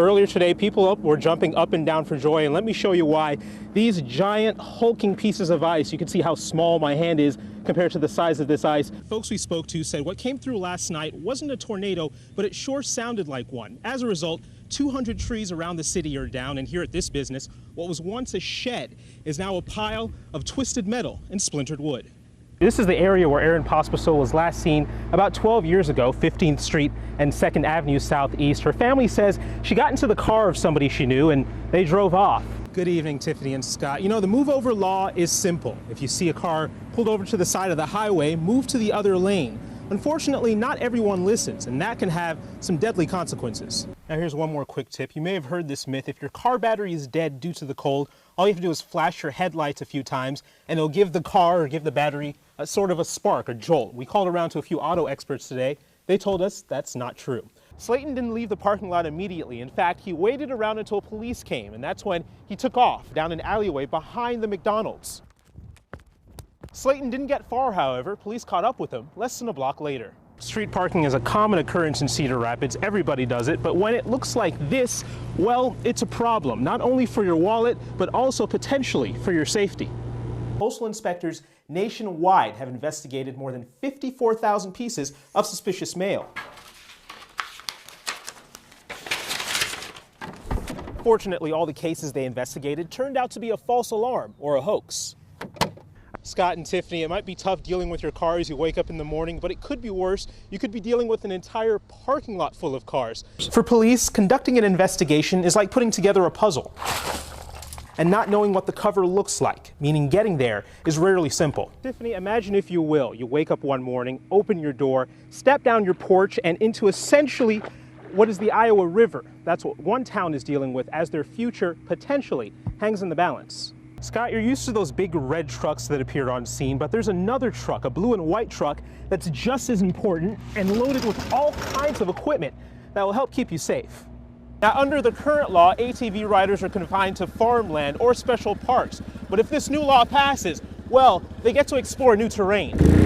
Earlier today, people were jumping up and down for joy, and let me show you why. These giant hulking pieces of ice, you can see how small my hand is compared to the size of this ice. Folks we spoke to said what came through last night wasn't a tornado, but it sure sounded like one. As a result, 200 trees around the city are down, and here at this business, what was once a shed is now a pile of twisted metal and splintered wood. This is the area where Erin Pospisil was last seen about 12 years ago, 15th Street and 2nd Avenue Southeast. Her family says she got into the car of somebody she knew and they drove off. Good evening, Tiffany and Scott. You know, the move over law is simple. If you see a car pulled over to the side of the highway, move to the other lane. Unfortunately, not everyone listens, and that can have some deadly consequences. Now here's one more quick tip. You may have heard this myth. If your car battery is dead due to the cold, all you have to do is flash your headlights a few times and it'll give the car or give the battery a sort of a spark, a jolt. We called around to a few auto experts today. They told us that's not true. Slayton didn't leave the parking lot immediately. In fact, he waited around until police came, and that's when he took off down an alleyway behind the McDonald's. Slayton didn't get far, however. Police caught up with him less than a block later. Street parking is a common occurrence in Cedar Rapids. Everybody does it, but when it looks like this, well, it's a problem, not only for your wallet, but also potentially for your safety. Postal inspectors nationwide have investigated more than 54,000 pieces of suspicious mail. Fortunately, all the cases they investigated turned out to be a false alarm or a hoax. Scott and Tiffany, it might be tough dealing with your car as you wake up in the morning, but it could be worse. You could be dealing with an entire parking lot full of cars. For police, conducting an investigation is like putting together a puzzle and not knowing what the cover looks like, meaning getting there is rarely simple. Tiffany, imagine if you will, you wake up one morning, open your door, step down your porch and into essentially what is the Iowa River. That's what one town is dealing with as their future potentially hangs in the balance. Scott, you're used to those big red trucks that appear on scene, but there's another truck, a blue and white truck, that's just as important and loaded with all kinds of equipment that will help keep you safe. Now, under the current law, ATV riders are confined to farmland or special parks. But if this new law passes, well, they get to explore new terrain.